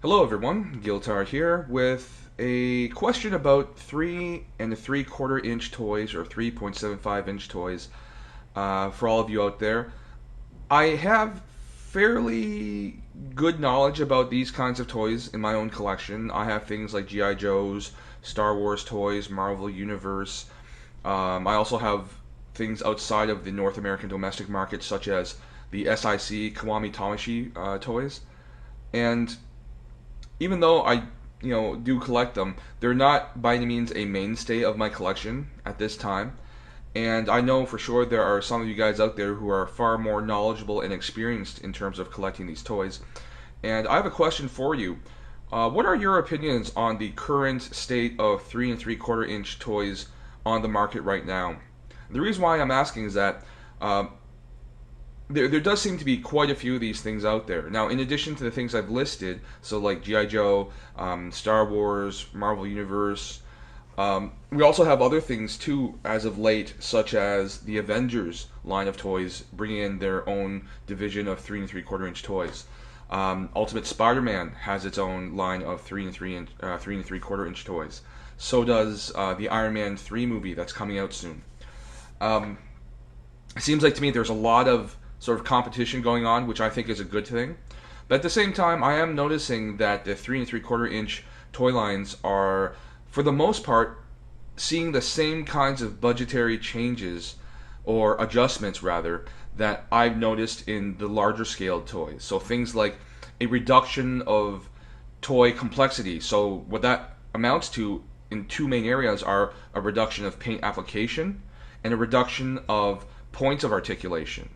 Hello everyone, Giltar here with a question about 3 and 3/4 inch toys or 3.75 inch toys for all of you out there. I have fairly good knowledge about these kinds of toys in my own collection. I have things like G.I. Joe's, Star Wars toys, Marvel Universe. I also have things outside of the North American domestic market such as the SIC Kiwami Tamashi toys. And even though I do collect them, they're not by any means a mainstay of my collection at this time. And I know for sure there are some of you guys out there who are far more knowledgeable and experienced in terms of collecting these toys. And I have a question for you. What are your opinions on the current state of 3 and 3/4 inch toys on the market right now? The reason why I'm asking is that uh, there does seem to be quite a few of these things out there. Now, in addition to the things I've listed, so like G.I. Joe, Star Wars, Marvel Universe, we also have other things too as of late, such as the Avengers line of toys bringing in their own division of 3 and 3/4 inch toys. Ultimate Spider-Man has its own line of 3 and 3/4 inch toys. So does the Iron Man 3 movie that's coming out soon. Um, it seems like to me there's a lot of sort of competition going on, which I think is a good thing. But at the same time, I am noticing that the 3 and 3/4 inch toy lines are, for the most part, seeing the same kinds of budgetary changes or adjustments rather that I've noticed in the larger scale toys. So things like a reduction of toy complexity. So what that amounts to in two main areas are a reduction of paint application and a reduction of points of articulation.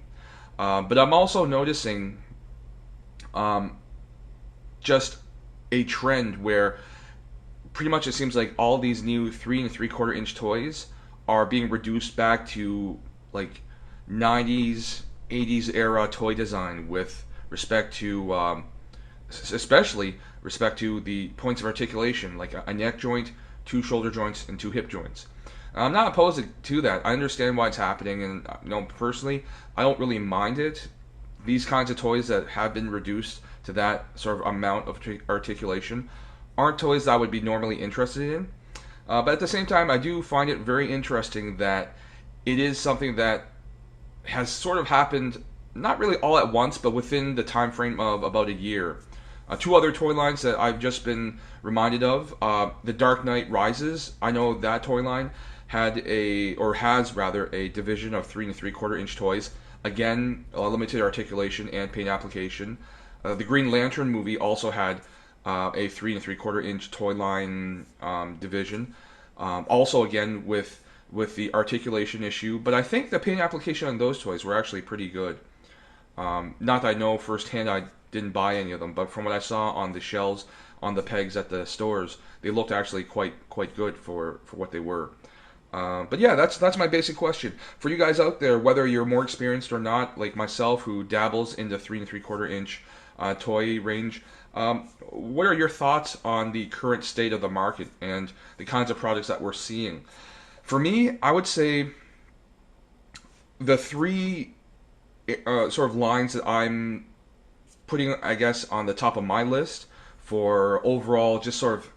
But I'm also noticing um, just a trend where pretty much it seems like all these new 3 and 3/4 inch toys are being reduced back to like 90s, 80s era toy design with respect to, especially respect to the points of articulation, like a neck joint, two shoulder joints, and two hip joints. I'm not opposed to that. I understand why it's happening, and personally, I don't really mind it. These kinds of toys that have been reduced to that sort of amount of articulation aren't toys that I would be normally interested in. But at the same time, I do find it very interesting that it is something that has sort of happened not really all at once, but within the time frame of about a year. Two other toy lines that I've just been reminded of: the Dark Knight Rises. I know that toy line had a, or has rather, a division of 3 and 3/4 inch toys. Again, limited articulation and paint application. The Green Lantern movie also had a 3 and 3/4 inch toy line division. Also, again with the articulation issue, but I think the paint application on those toys were actually pretty good. Not that I know firsthand, I didn't buy any of them, but from what I saw on the shelves, on the pegs at the stores, they looked actually quite good for what they were. But yeah, that's my basic question for you guys out there. Whether you're more experienced or not, like myself, who dabbles in the 3 and 3/4 inch toy range, what are your thoughts on the current state of the market and the kinds of products that we're seeing? For me, I would say the three sort of lines that I'm putting, I guess, on the top of my list for overall, just sort of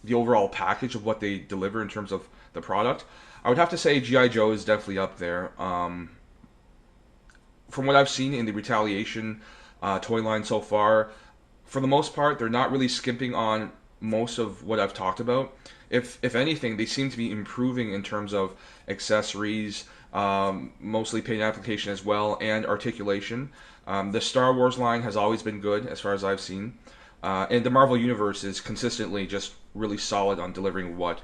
the overall package of what they deliver in terms of the product. I would have to say G.I. Joe is definitely up there. From what I've seen in the Retaliation toy line so far, for the most part, they're not really skimping on most of what I've talked about. If anything, they seem to be improving in terms of accessories, mostly paint application as well, and articulation. The Star Wars line has always been good as far as I've seen, and the Marvel Universe is consistently just really solid on delivering what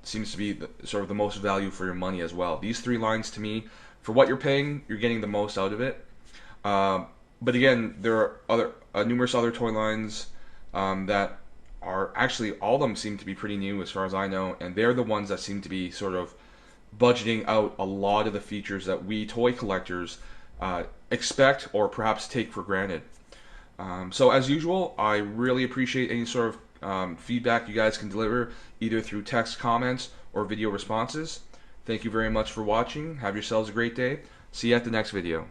seems to be sort of the most value for your money as well. These three lines, to me, for what you're paying, you're getting the most out of it. But again, there are other numerous other toy lines that are actually, all of them seem to be pretty new as far as I know, and they're the ones that seem to be sort of budgeting out a lot of the features that we toy collectors expect or perhaps take for granted. So as usual, I really appreciate any sort of feedback you guys can deliver, either through text comments or video responses. Thank you very much for watching. Have yourselves a great day. See you at the next video.